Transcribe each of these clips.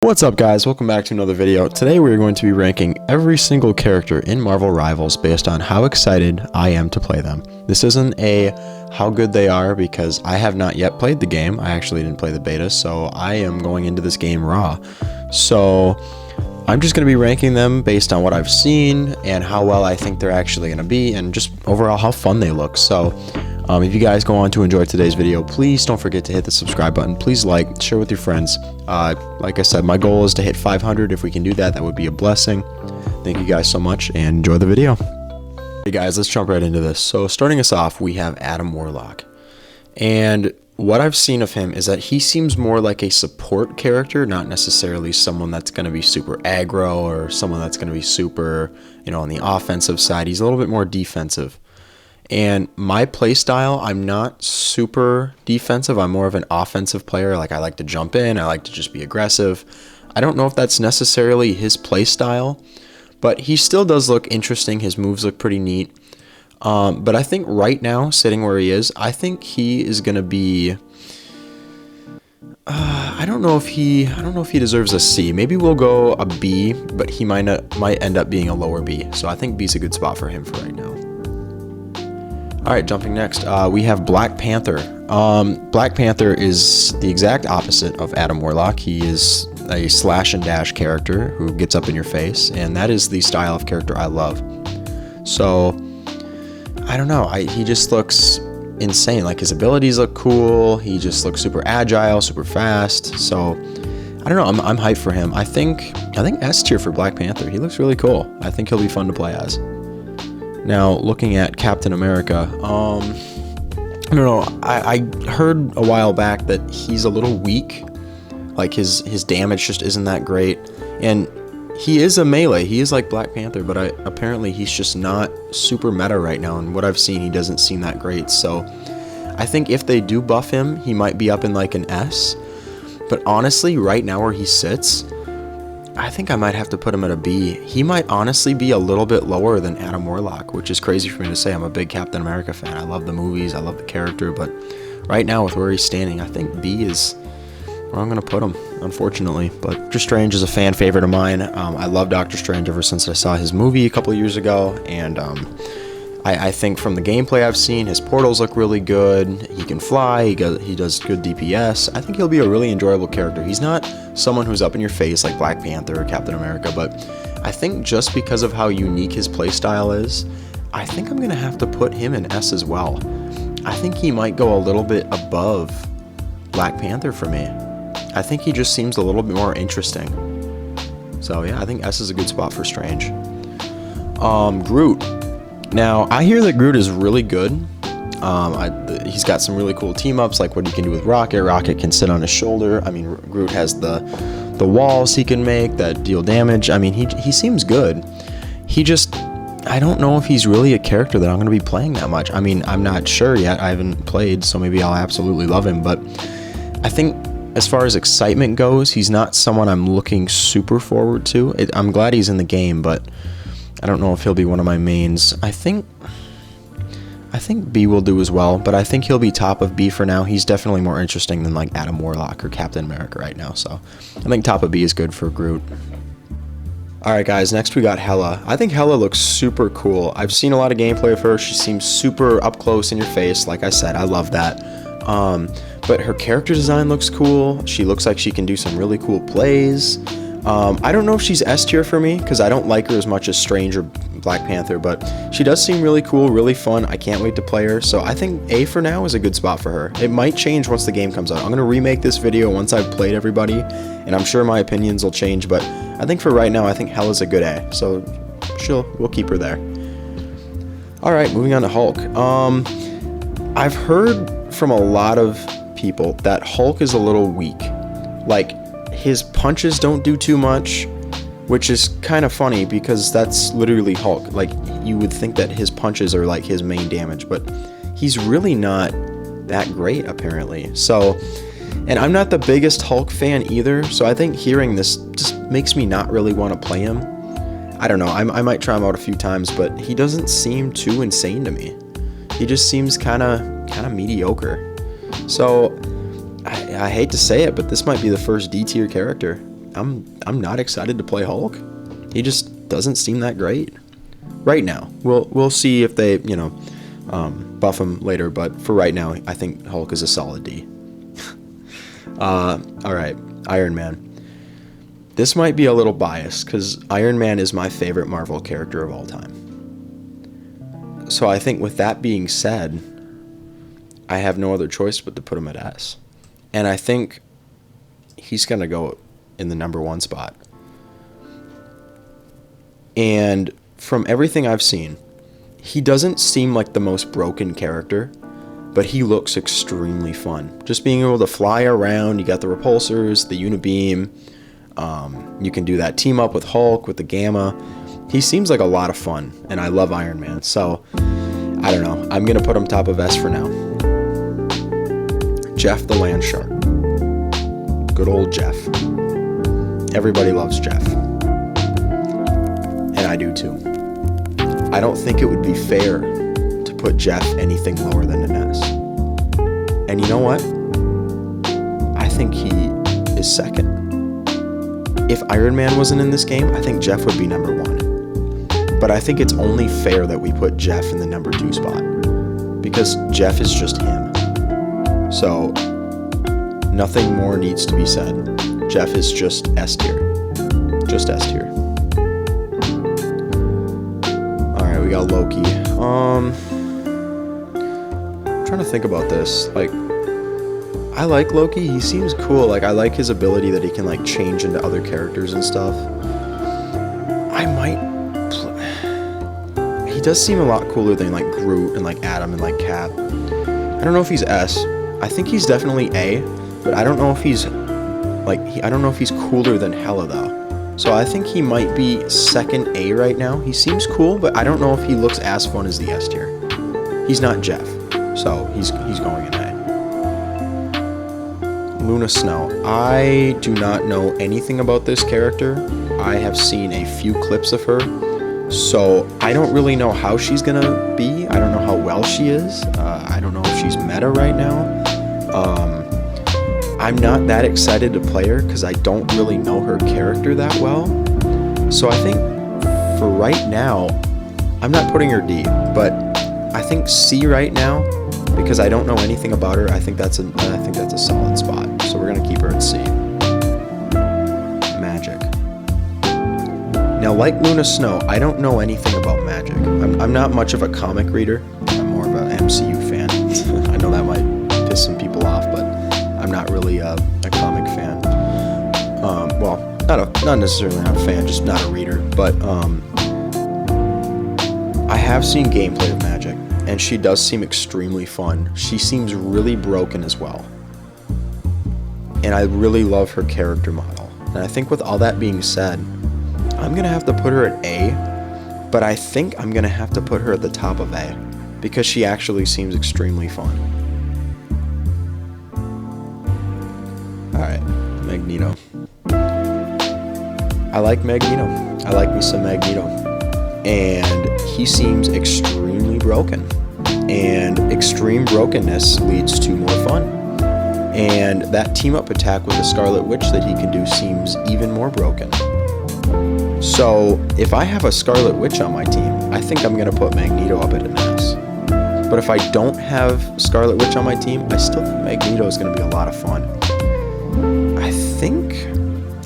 What's up guys, welcome back to another video. Today we are going to be ranking every single character in Marvel Rivals based on how excited I am to play them. This isn't a how good they are because I have not yet played the game. I actually didn't play the beta, so I am going into this game raw. So I'm just going to be ranking them based on what I've seen and how well I think they're actually going to be and just overall how fun they look. So if you guys go on to enjoy today's video, please don't forget to hit the subscribe button. Please like, share with your friends. Like I said, my goal is to hit 500. If we can do that, that would be a blessing. Thank you guys so much and enjoy the video. Hey guys, let's jump right into this. So starting us off, we have Adam Warlock. And what I've seen of him is that he seems more like a support character, not necessarily someone that's going to be super aggro or someone that's going to be super, on the offensive side. He's a little bit more defensive. And my playstyle, I'm not super defensive. I'm more of an offensive player. Like I like to jump in. I like to just be aggressive. I don't know if that's necessarily his playstyle, but he still does look interesting. His moves look pretty neat. But I think right now, sitting where he is, I think he is going to be. I don't know if he deserves a C. Maybe we'll go a B, but he might end up being a lower B. So I think B's a good spot for him for right now. Alright, jumping next, we have Black Panther. Black Panther is the exact opposite of Adam Warlock. He is a slash and dash character who gets up in your face, and that is the style of character I love. So, I don't know, he just looks insane. Like, his abilities look cool, he just looks super agile, super fast, so I don't know, I'm hyped for him. I think S tier for Black Panther. He looks really cool. I think he'll be fun to play as. Now, looking at Captain America, I don't know, I heard a while back that he's a little weak, like his damage just isn't that great, and he is a melee, he is like Black Panther, but apparently he's just not super meta right now, and what I've seen, he doesn't seem that great, so I think if they do buff him, he might be up in like an S, but honestly, right now where he sits, I think I might have to put him at a B. He might honestly be a little bit lower than Adam Warlock, which is crazy for me to say. I'm a big Captain America fan. I love the movies, I love the character, but right now with where he's standing, I think B is where I'm going to put him, unfortunately. But Doctor Strange is a fan favorite of mine. I love Doctor Strange ever since I saw his movie a couple of years ago, and I think from the gameplay I've seen, his portals look really good. He can fly, he does good DPS. I think he'll be a really enjoyable character. He's not someone who's up in your face like Black Panther or Captain America, but I think just because of how unique his playstyle is, I think I'm going to have to put him in S as well. I think he might go a little bit above Black Panther for me. I think he just seems a little bit more interesting. So yeah, I think S is a good spot for Strange. Groot. Now, I hear that Groot is really good. He's got some really cool team-ups, like what he can do with Rocket. Rocket can sit on his shoulder. I mean, Groot has the walls he can make that deal damage. I mean, he seems good. He just, I don't know if he's really a character that I'm going to be playing that much. I mean, I'm not sure yet. I haven't played, so maybe I'll absolutely love him. But I think as far as excitement goes, he's not someone I'm looking super forward to. I'm glad he's in the game, but I don't know if he'll be one of my mains. I think B will do as well, but I think he'll be top of B for now. He's definitely more interesting than like Adam Warlock or Captain America right now, so I think top of B is good for Groot. Alright guys, next we got Hela. I think Hela looks super cool. I've seen a lot of gameplay of her. She seems super up close in your face. Like I said, I love that. But her character design looks cool. She looks like she can do some really cool plays. I don't know if she's S tier for me, because I don't like her as much as Strange or Black Panther, but she does seem really cool, really fun. I can't wait to play her, so I think A for now is a good spot for her. It might change once the game comes out. I'm going to remake this video once I've played everybody, and I'm sure my opinions will change, but I think for right now, I think Hela's a good A, so we'll keep her there. Alright, moving on to Hulk. I've heard from a lot of people that Hulk is a little weak. Like, his punches don't do too much, which is kind of funny because that's literally Hulk. Like, you would think that his punches are like his main damage, but he's really not that great apparently. So, and I'm not the biggest Hulk fan either, so I think hearing this just makes me not really want to play him. I don't know, I might try him out a few times, but he doesn't seem too insane to me. He just seems kind of mediocre. So I hate to say it, but this might be the first D tier character. I'm not excited to play Hulk. He just doesn't seem that great right now. We'll see if they buff him later, but for right now, I think Hulk is a solid D. All right, Iron Man. This might be a little biased because Iron Man is my favorite Marvel character of all time. So I think with that being said, I have no other choice but to put him at S. And I think he's going to go in the number 1 spot. And from everything I've seen, he doesn't seem like the most broken character, but he looks extremely fun. Just being able to fly around, you got the repulsors, the unibeam, you can do that team up with Hulk, with the Gamma. He seems like a lot of fun, and I love Iron Man. So, I don't know. I'm going to put him top of S for now. Jeff the Land Shark. Good old Jeff. Everybody loves Jeff. And I do too. I don't think it would be fair to put Jeff anything lower than an S. And you know what? I think he is second. If Iron Man wasn't in this game, I think Jeff would be number 1. But I think it's only fair that we put Jeff in the number 2 spot. Because Jeff is just him. So, nothing more needs to be said. Jeff is just S tier. Just S tier. Alright, we got Loki. I'm trying to think about this. Like, I like Loki. He seems cool. Like, I like his ability that he can, like, change into other characters and stuff. He does seem a lot cooler than, like, Groot and, like, Adam and, like, Cap. I don't know if he's S. I think he's definitely A, but I don't know if he's, like, I don't know if he's cooler than Hela, though. So I think he might be second A right now. He seems cool, but I don't know if he looks as fun as the S tier. He's not Jeff, so he's going in A. Luna Snow. I do not know anything about this character. I have seen a few clips of her, so I don't really know how she's gonna be. I don't know how well she is. I don't know if she's meta right now. I'm not that excited to play her because I don't really know her character that well. So I think for right now, I'm not putting her D, but I think C right now because I don't know anything about her. I think that's a solid spot. So we're gonna keep her at C. Magic. Now, like Luna Snow, I don't know anything about Magic. I'm not much of a comic reader. I'm more of an MCU fan. I know that might piss some people off, but I'm not really a comic fan. Well, not necessarily not a fan, just not a reader. But I have seen gameplay of Magic, and she does seem extremely fun. She seems really broken as well. And I really love her character model. And I think with all that being said, I'm going to have to put her at A, but I think I'm going to have to put her at the top of A because she actually seems extremely fun. Alright, Magneto. I like Magneto. I like me some Magneto. And he seems extremely broken. And extreme brokenness leads to more fun. And that team-up attack with the Scarlet Witch that he can do seems even more broken. So, if I have a Scarlet Witch on my team, I think I'm going to put Magneto up at an S. But if I don't have Scarlet Witch on my team, I still think Magneto is going to be a lot of fun.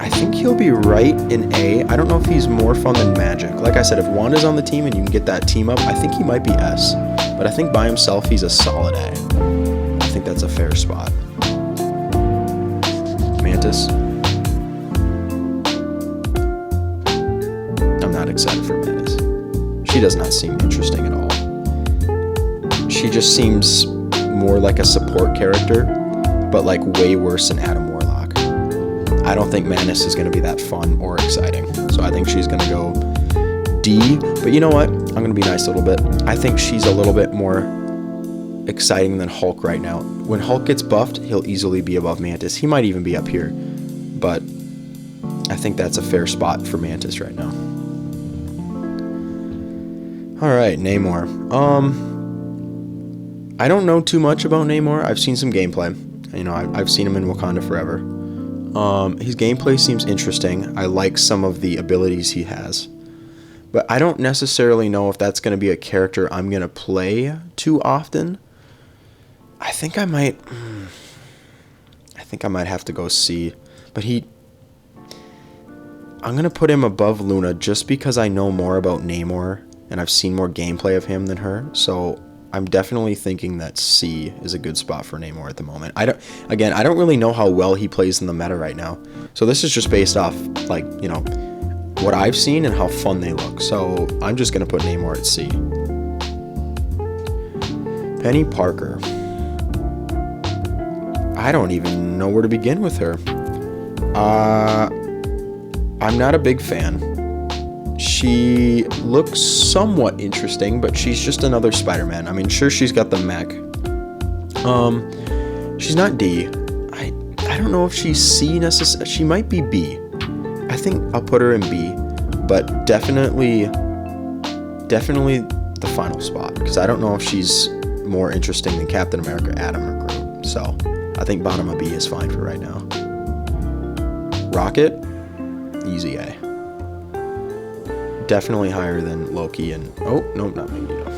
I think he'll be right in A. I don't know if he's more fun than Magic. Like I said, if Wanda's on the team and you can get that team up, I think he might be S. But I think by himself, he's a solid A. I think that's a fair spot. Mantis. I'm not excited for Mantis. She does not seem interesting at all. She just seems more like a support character, but like way worse than Adam Warlock. I don't think Mantis is going to be that fun or exciting. So I think she's going to go D. But you know what? I'm going to be nice a little bit. I think she's a little bit more exciting than Hulk right now. When Hulk gets buffed, he'll easily be above Mantis. He might even be up here. But I think that's a fair spot for Mantis right now. Alright, Namor. I don't know too much about Namor. I've seen some gameplay. You know, I've seen him in Wakanda Forever. His gameplay seems interesting. I like some of the abilities he has. But I don't necessarily know if that's going to be a character I'm going to play too often. I think I might have to go C. But I'm going to put him above Luna just because I know more about Namor and I've seen more gameplay of him than her. So I'm definitely thinking that C is a good spot for Namor at the moment. I don't really know how well he plays in the meta right now. So this is just based off, like, you know, what I've seen and how fun they look. So I'm just going to put Namor at C. Penny Parker. I don't even know where to begin with her. I'm not a big fan. She looks somewhat interesting, but she's just another Spider-Man. I mean, sure, she's got the mech. She's not D. I don't know if she's C necessarily. She might be B. I think I'll put her in B, but definitely the final spot, because I don't know if she's more interesting than Captain America, Adam, or Groot. So I think bottom of B is fine for right now. Rocket, easy A. Definitely higher than Loki and... Oh, no, not Magneto.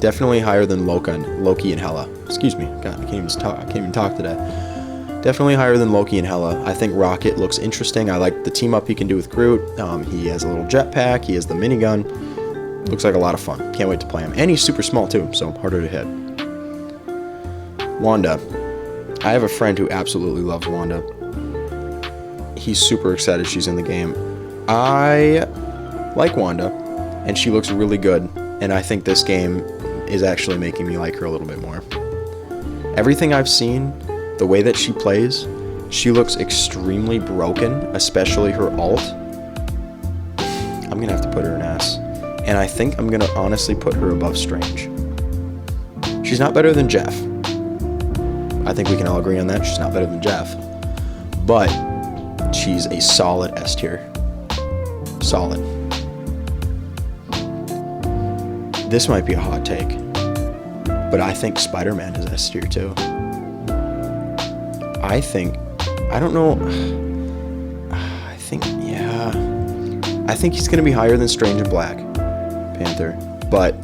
Definitely higher than Loki and Hela. Excuse me. God, I can't even talk today. Definitely higher than Loki and Hela. I think Rocket looks interesting. I like the team up he can do with Groot. He has a little jetpack. He has the minigun. Looks like a lot of fun. Can't wait to play him. And he's super small too, so harder to hit. Wanda. I have a friend who absolutely loves Wanda. He's super excited she's in the game. I like Wanda, and she looks really good, and I think this game is actually making me like her a little bit more. Everything I've seen, the way that she plays, she looks extremely broken, especially her ult. I'm gonna have to put her in S, and I think I'm gonna honestly put her above Strange. She's not better than Jeff. I think we can all agree on that. She's not better than Jeff, but she's a solid S tier. Solid. This might be a hot take, but I think Spider-Man is S tier too. I don't know. I think he's going to be higher than Strange and Black Panther, but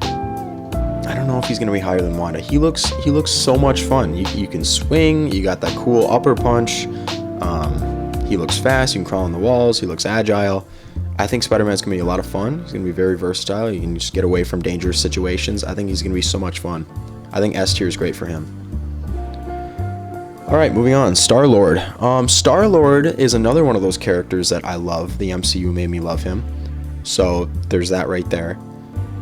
I don't know if he's going to be higher than Wanda. He looks so much fun. You can swing, you got that cool upper punch. He looks fast, you can crawl on the walls, he looks agile. I think Spider-Man's going to be a lot of fun. He's going to be very versatile. You can just get away from dangerous situations. I think he's going to be so much fun. I think S tier is great for him. Alright, moving on. Star-Lord. Star-Lord is another one of those characters that I love. The MCU made me love him. So there's that right there.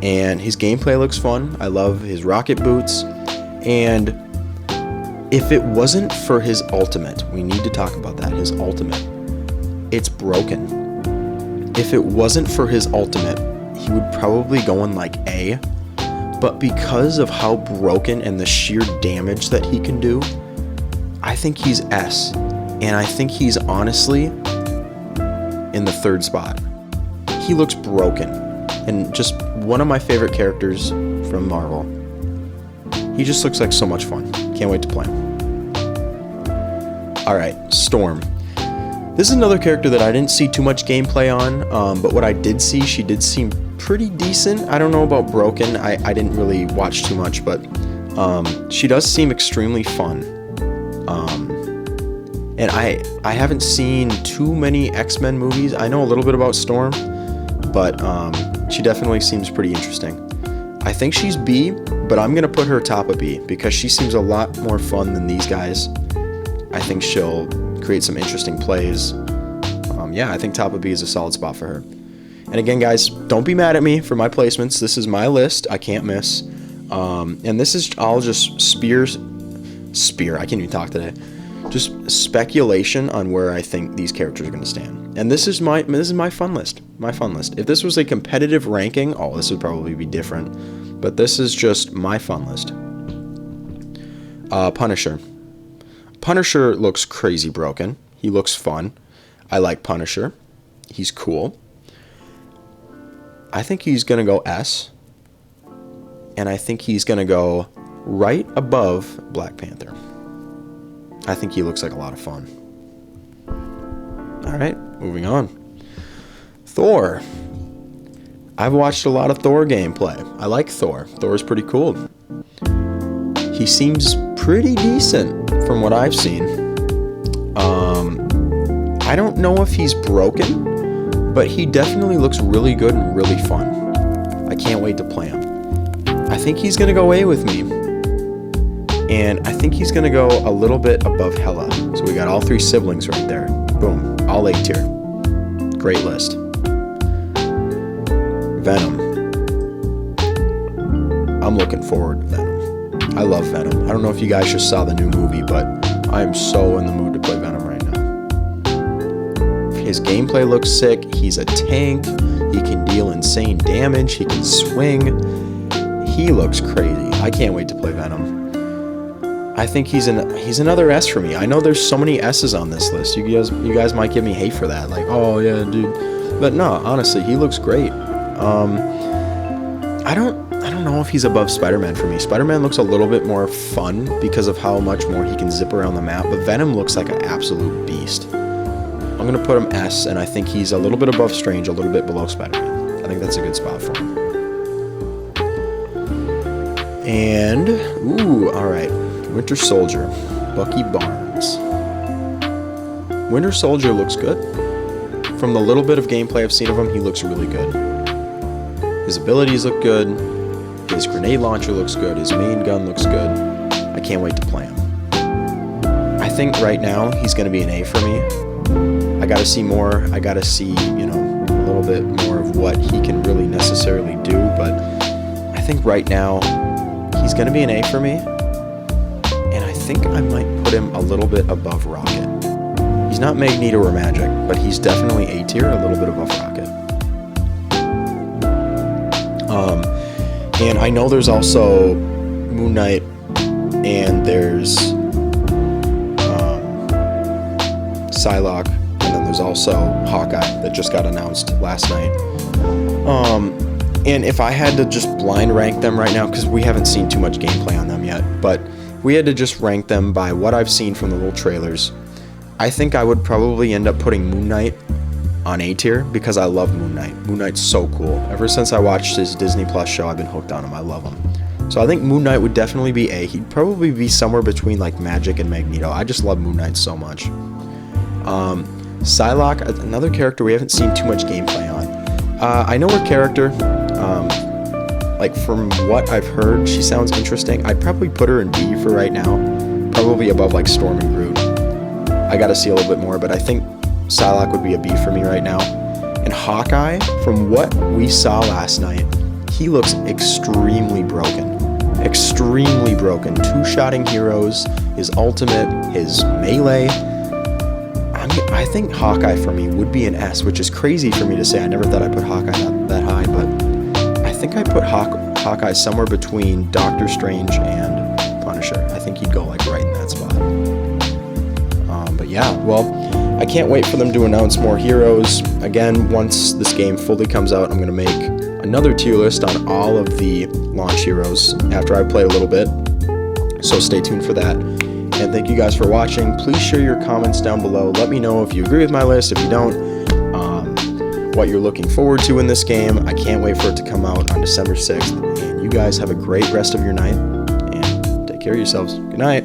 And his gameplay looks fun. I love his rocket boots. And if it wasn't for his ultimate, we need to talk about that. His ultimate. It's broken. If it wasn't for his ultimate, he would probably go in like A. But because of how broken and the sheer damage that he can do, I think he's S. And I think he's honestly in the third spot. He looks broken. And just one of my favorite characters from Marvel. He just looks like so much fun. Can't wait to play him. Alright, Storm. This is another character that I didn't see too much gameplay on, but what I did see, she did seem pretty decent. I don't know about broken. I didn't really watch too much, but she does seem extremely fun. And I haven't seen too many X-Men movies. I know a little bit about Storm, but she definitely seems pretty interesting. I think she's B, but I'm going to put her top of B because she seems a lot more fun than these guys. I think she'll create some interesting plays. Yeah, I think top of B is a solid spot for her. And again, guys, don't be mad at me for my placements. This is my list. I can't miss. And this is all just spear. I can't even talk today. Just speculation on where I think these characters are going to stand. And this is my fun list. My fun list. If this was a competitive ranking, this would probably be different. But this is just my fun list. Punisher. Punisher looks crazy broken. He looks fun. I like Punisher. He's cool. I think he's going to go S. And I think he's going to go right above Black Panther. I think he looks like a lot of fun. Alright, moving on. Thor. I've watched a lot of Thor gameplay. I like Thor. Thor's pretty cool. He seems pretty decent from what I've seen. I don't know if he's broken, but he definitely looks really good and really fun. I can't wait to play him. I think he's going to go A with me. And I think he's going to go a little bit above Hela. So we got all 3 siblings right there. Boom. All A tier. Great list. Venom. I'm looking forward to Venom. I love Venom. I don't know if you guys just saw the new movie, but I am so in the mood to play Venom right now. His gameplay looks sick. He's a tank. He can deal insane damage. He can swing. He looks crazy. I can't wait to play Venom. I think he's another S for me. I know there's so many S's on this list. You guys might give me hate for that. Like, oh yeah, dude. But no, honestly, he looks great. I don't know if he's above Spider-Man for me. Spider-Man looks a little bit more fun because of how much more he can zip around the map, but Venom looks like an absolute beast. I'm going to put him S, and I think he's a little bit above Strange, a little bit below Spider-Man. I think that's a good spot for him. And, alright. Winter Soldier. Bucky Barnes. Winter Soldier looks good. From the little bit of gameplay I've seen of him, he looks really good. His abilities look good. His grenade launcher looks good. His main gun looks good. I can't wait to play him. I think right now he's going to be an A for me. I got to see more. I got to see, a little bit more of what he can really necessarily do. But I think right now he's going to be an A for me. And I think I might put him a little bit above Rocket. He's not Magneto or Magic, but he's definitely A tier, a little bit above Rocket. And I know there's also Moon Knight, and there's Psylocke, and then there's also Hawkeye that just got announced last night. And if I had to just blind rank them right now, because we haven't seen too much gameplay on them yet, but we had to just rank them by what I've seen from the little trailers, I think I would probably end up putting Moon Knight on A tier because I love Moon Knight. Moon Knight's so cool. Ever since I watched his Disney Plus show, I've been hooked on him. I love him. So I think Moon Knight would definitely be A. He'd probably be somewhere between like Magic and Magneto. I just love Moon Knight so much. Psylocke, another character we haven't seen too much gameplay on. I know her character. Like from what I've heard, she sounds interesting. I'd probably put her in B for right now. Probably above like Storm and Groot. I gotta see a little bit more, but I think Psylocke would be a B for me right now. And Hawkeye, from what we saw last night, he looks extremely broken. Extremely broken. Two-shotting heroes, his ultimate, his melee. I think Hawkeye for me would be an S, which is crazy for me to say. I never thought I'd put Hawkeye that high, but I think I put Hawkeye somewhere between Doctor Strange and Punisher. I think he'd go like right in that spot. But yeah, well, I can't wait for them to announce more heroes. Again, once this game fully comes out, I'm going to make another tier list on all of the launch heroes after I play a little bit. So stay tuned for that. And thank you guys for watching. Please share your comments down below. Let me know if you agree with my list, if you don't, what you're looking forward to in this game. I can't wait for it to come out on December 6th. And you guys have a great rest of your night. And take care of yourselves. Good night.